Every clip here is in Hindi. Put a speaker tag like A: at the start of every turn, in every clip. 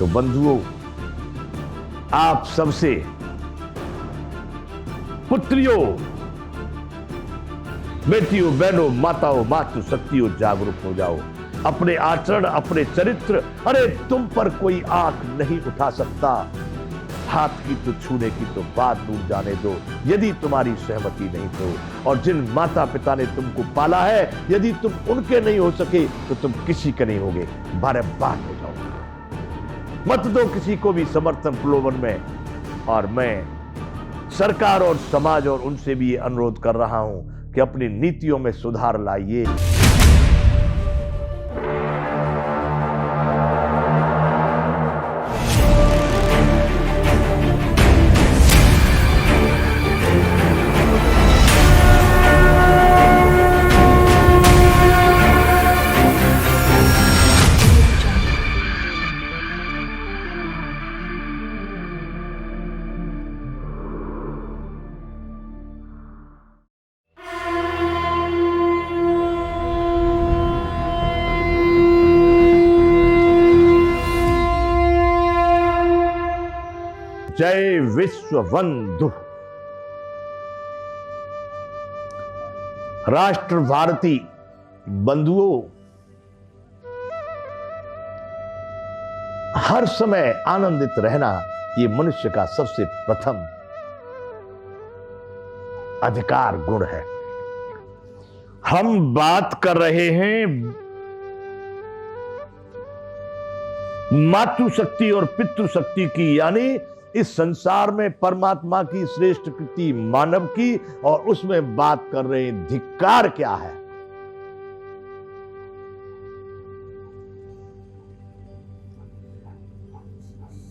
A: तो बंधुओं, आप सबसे, पुत्रियों, बेटियों, बहनों, माताओं, मातृशक्तियों, जागरूक हो जाओ। अपने आचरण, अपने चरित्र, अरे तुम पर कोई आंख नहीं उठा सकता। हाथ की तो छूने की तो बात दूर जाने दो, यदि तुम्हारी सहमति नहीं तो। और जिन माता पिता ने तुमको पाला है, यदि तुम उनके नहीं हो सके तो तुम किसी के नहीं होगे। बार-बार हो जाओ, मत दो किसी को भी समर्थन प्रलोभन में। और मैं सरकार और समाज और उनसे भी ये अनुरोध कर रहा हूं कि अपनी नीतियों में सुधार लाइए। जय विश्व बंधु। राष्ट्र भारती बंधुओं, हर समय आनंदित रहना ये मनुष्य का सबसे प्रथम अधिकार गुण है। हम बात कर रहे हैं मातृशक्ति और पितृशक्ति की, यानी इस संसार में परमात्मा की श्रेष्ठ कृति मानव की, और उसमें बात कर रहे हैं धिक्कार क्या है।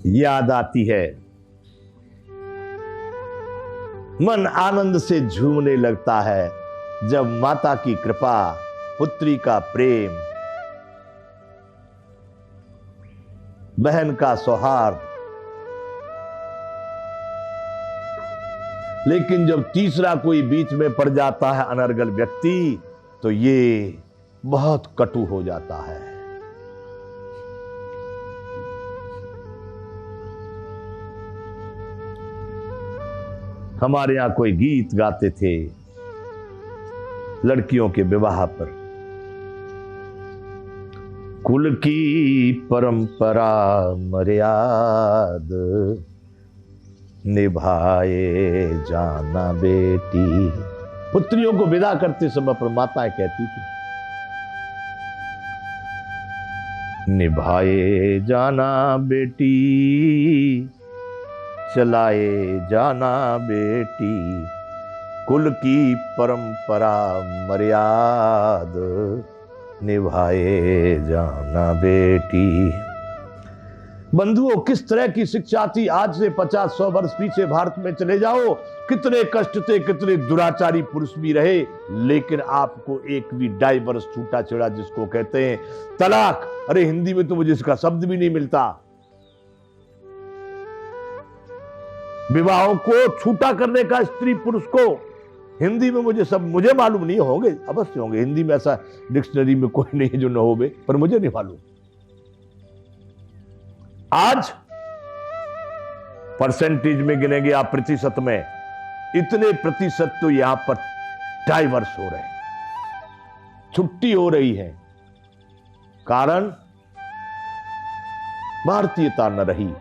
A: याद आती है, मन आनंद से झूमने लगता है जब माता की कृपा, पुत्री का प्रेम, बहन का सौहार्द। लेकिन जब तीसरा कोई बीच में पड़ जाता है, अनर्गल व्यक्ति, तो ये बहुत कटु हो जाता है। हमारे यहां कोई गीत गाते थे लड़कियों के विवाह पर, कुल की परंपरा मर्याद निभाए जाना बेटी। पुत्रियों को विदा करते समय पर माताएं कहती थी, निभाए जाना बेटी, चलाए जाना बेटी, कुल की परंपरा मर्याद निभाए जाना बेटी। बंधुओं, किस तरह की शिक्षा थी। आज से 50-100 वर्ष पीछे भारत में चले जाओ, कितने कष्ट थे, कितने दुराचारी पुरुष भी रहे, लेकिन आपको एक भी डाइवर्स, छूटा छेड़ा जिसको कहते हैं, तलाक, अरे हिंदी में तो मुझे इसका शब्द भी नहीं मिलता। विवाहों को छूटा करने का स्त्री पुरुष को हिंदी में मुझे मालूम नहीं, होंगे अवश्य होंगे, हिंदी में ऐसा डिक्शनरी में कोई नहीं जो न होवे, पर मुझे नहीं मालूम। आज परसेंटेज में गिनेंगे आप, प्रतिशत में, इतने प्रतिशत तो यहां पर डाइवर्स हो रहे हैं, छुट्टी हो रही है। कारण भारतीयता न रही,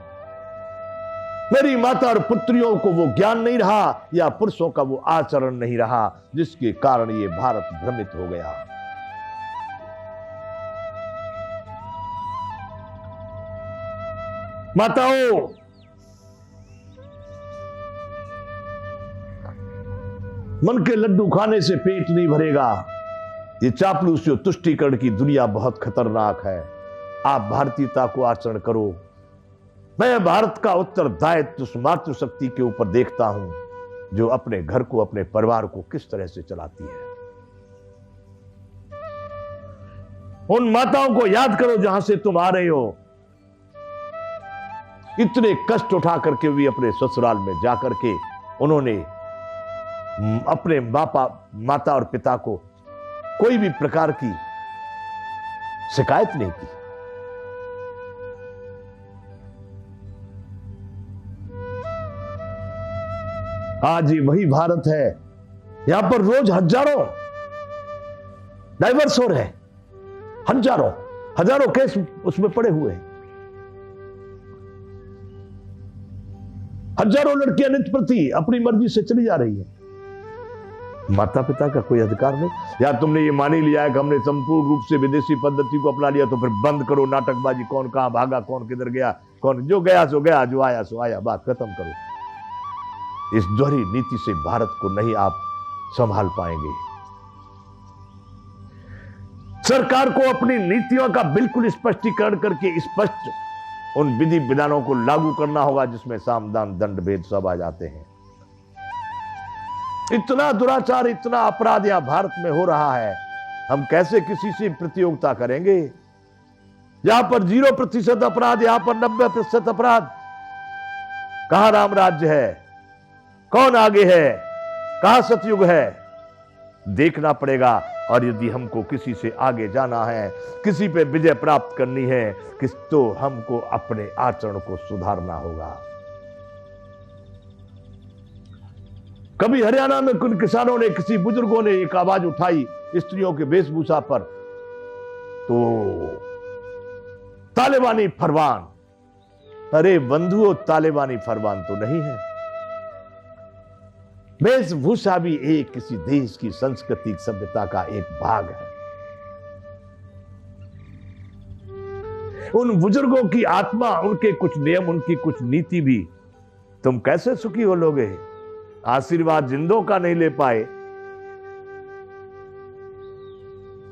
A: मेरी माता और पुत्रियों को वो ज्ञान नहीं रहा, या पुरुषों का वो आचरण नहीं रहा, जिसके कारण ये भारत भ्रमित हो गया। माताओं, मन के लड्डू खाने से पेट नहीं भरेगा। ये चापलूसी और तुष्टीकरण की दुनिया बहुत खतरनाक है। आप भारतीयता को आचरण करो। मैं भारत का उत्तरदायित्व मातृशक्ति के ऊपर देखता हूं, जो अपने घर को, अपने परिवार को किस तरह से चलाती है। उन माताओं को याद करो जहां से तुम आ रहे हो। इतने कष्ट उठा करके भी अपने ससुराल में जाकर के उन्होंने अपने माता और पिता को कोई भी प्रकार की शिकायत नहीं की। आज ये वही भारत है, यहां पर रोज हजारों डाइवर्स हो रहे हैं, हजारों केस उसमें पड़े हुए हैं, हजारों लड़कियां नित्य प्रति अपनी मर्जी से चली जा रही है। माता पिता का कोई अधिकार नहीं। या तुमने ये मान ही लिया है कि हमने संपूर्ण रूप से विदेशी पद्धति को अपना लिया, तो फिर बंद करो नाटकबाजी, कौन कहां भागा, कौन किधर गया, कौन जो गया सो गया, जो आया सो आया, बात खत्म करो। इस दोहरी नीति से भारत को नहीं आप संभाल पाएंगे। सरकार को अपनी नीतियों का बिल्कुल स्पष्टीकरण करके स्पष्ट उन विधि विधानों को लागू करना होगा जिसमें साम दाम दंड भेद सब आ जाते हैं। इतना दुराचार, इतना अपराध यहां भारत में हो रहा है, हम कैसे किसी से प्रतियोगिता करेंगे? यहां पर 0% अपराध, यहां पर 90% अपराध। कहां राम राज्य है? कौन आगे है? कहां सतयुग है? देखना पड़ेगा। और यदि हमको किसी से आगे जाना है, किसी पे विजय प्राप्त करनी है, तो हमको अपने आचरण को सुधारना होगा। कभी हरियाणा में कुछ किसानों ने, किसी बुजुर्गों ने एक आवाज उठाई स्त्रियों के वेशभूषा पर, तो तालिबानी फरमान। अरे बंधुओं, तालिबानी फरमान तो नहीं है। वेशभूषा भी एक किसी देश की सांस्कृतिक सभ्यता का एक भाग है। उन बुजुर्गों की आत्मा, उनके कुछ नियम, उनकी कुछ नीति भी तुम कैसे सुखी हो लोगे? आशीर्वाद जिंदों का नहीं ले पाए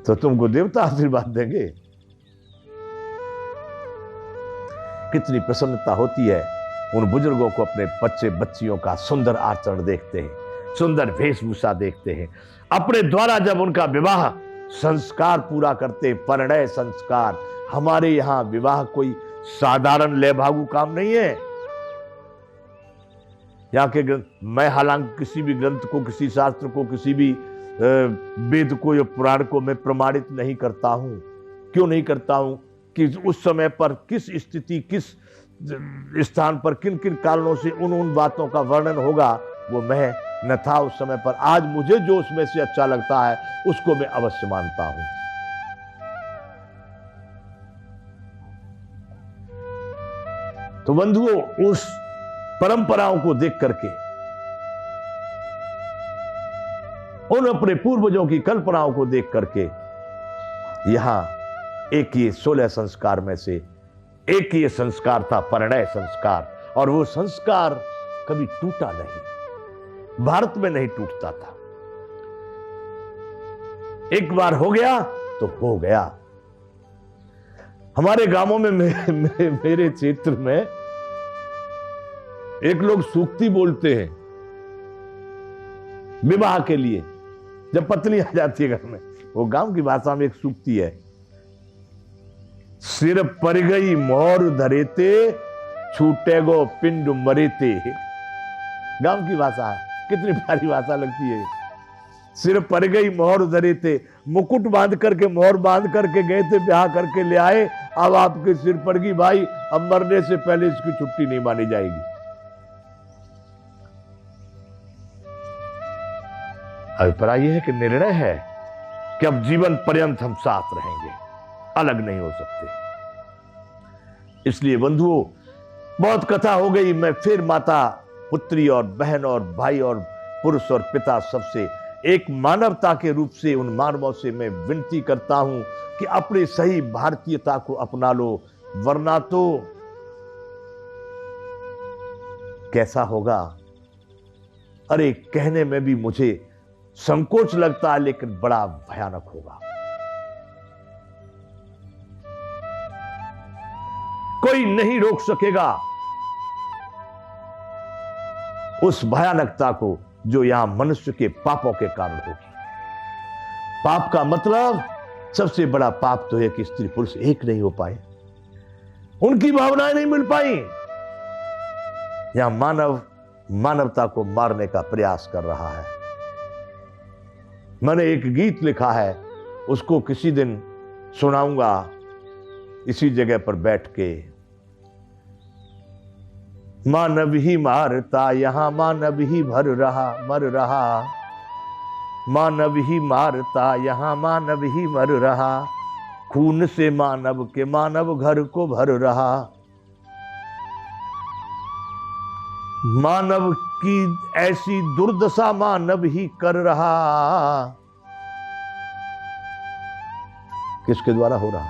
A: तो तुमको देवता आशीर्वाद देंगे। कितनी प्रसन्नता होती है उन बुजुर्गों को अपने बच्चे बच्चियों का सुंदर आचरण देखते हैं, सुंदर वेशभूषा देखते हैं। अपने द्वारा जब उनका विवाह संस्कार पूरा करते, परिणय संस्कार। हमारे यहां विवाह कोई साधारण लेभागु काम नहीं है। यहाँ के ग्रंथ, मैं हालांकि किसी भी ग्रंथ को, किसी शास्त्र को, किसी भी वेद को या पुराण को मैं प्रमाणित नहीं करता हूं। क्यों नहीं करता हूं? कि उस समय पर किस स्थिति, किस स्थान पर, किन किन कारणों से उन बातों का वर्णन होगा, वो मैं न था उस समय पर। आज मुझे जो उसमें से अच्छा लगता है उसको मैं अवश्य मानता हूं। तो बंधुओं, उस परंपराओं को देख करके, उन अपने पूर्वजों की कल्पनाओं को देख करके, यहां एक ये 16 संस्कार में से एक ये संस्कार था परिणय संस्कार। और वो संस्कार कभी टूटा नहीं, भारत में नहीं टूटता था। एक बार हो गया तो हो गया। हमारे गांवों में, मेरे क्षेत्र में एक लोग सूक्ति बोलते हैं विवाह के लिए, जब पत्नी आ जाती है घर में। वो गांव की भाषा में एक सूक्ति है, सिर पर गई मोहर धरेते, छूटेगो पिंड मरेते। गांव की भाषा है, कितनी प्यारी भाषा लगती है। सिर पर गई मोहर धरेते, मुकुट बांध करके, मोहर बांध करके गए थे, ब्याह करके ले आए, अब आपके सिर पड़ गई भाई, अब मरने से पहले इसकी छुट्टी नहीं मानी जाएगी। अभिप्राय यह है कि निर्णय है कि अब जीवन पर्यंत हम साथ रहेंगे, अलग नहीं हो सकते। इसलिए बंधुओं, बहुत कथा हो गई। मैं फिर माता, पुत्री और बहन और भाई और पुरुष और पिता सबसे एक मानवता के रूप से, उन मानवों से मैं विनती करता हूं कि अपनी सही भारतीयता को अपना लो, वरना तो कैसा होगा। अरे कहने में भी मुझे संकोच लगता है, लेकिन बड़ा भयानक होगा। कोई नहीं रोक सकेगा उस भयानकता को जो यहां मनुष्य के पापों के कारण होगी। पाप का मतलब, सबसे बड़ा पाप तो है कि स्त्री पुरुष एक नहीं हो पाए, उनकी भावनाएं नहीं मिल पाई। यहां मानव मानवता को मारने का प्रयास कर रहा है। मैंने एक गीत लिखा है, उसको किसी दिन सुनाऊंगा इसी जगह पर बैठ के। मानव ही मारता यहाँ मानव ही मर रहा। मानव ही मारता यहाँ मानव ही मर रहा। खून से मानव के मानव घर को भर रहा। मानव की ऐसी दुर्दशा मानव ही कर रहा। किसके द्वारा हो रहा?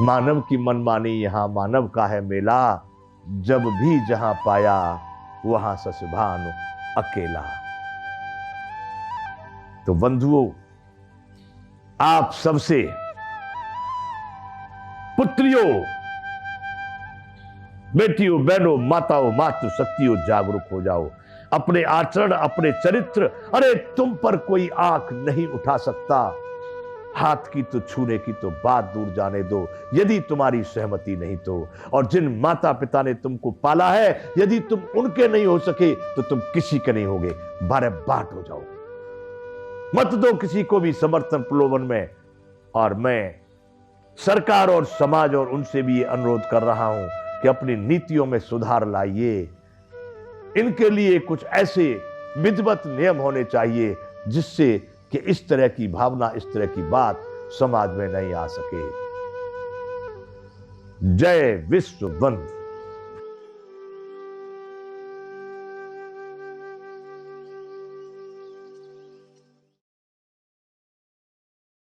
A: मानव की मनमानी यहां मानव का है मेला। जब भी जहां पाया वहां ससभानु अकेला। तो बंधुओं, आप सबसे, पुत्रियों, बेटियों, बहनों, माताओं, मातृ शक्तियों, जागरूक हो जाओ। अपने आचरण, अपने चरित्र, अरे तुम पर कोई आंख नहीं उठा सकता। हाथ की तो छूने की तो बात दूर जाने दो, यदि तुम्हारी सहमति नहीं तो। और जिन माता पिता ने तुमको पाला है, यदि तुम उनके नहीं हो सके तो तुम किसी के नहीं होगे। बारे बाट हो जाओ, मत दो किसी को भी समर्थन प्रलोभन में। और मैं सरकार और समाज और उनसे भी ये अनुरोध कर रहा हूं कि अपनी नीतियों में सुधार लाइए। इनके लिए कुछ ऐसे विधिवत नियम होने चाहिए जिससे कि इस तरह की भावना, इस तरह की बात समाज में नहीं आ सके। जय विश्व बंधु।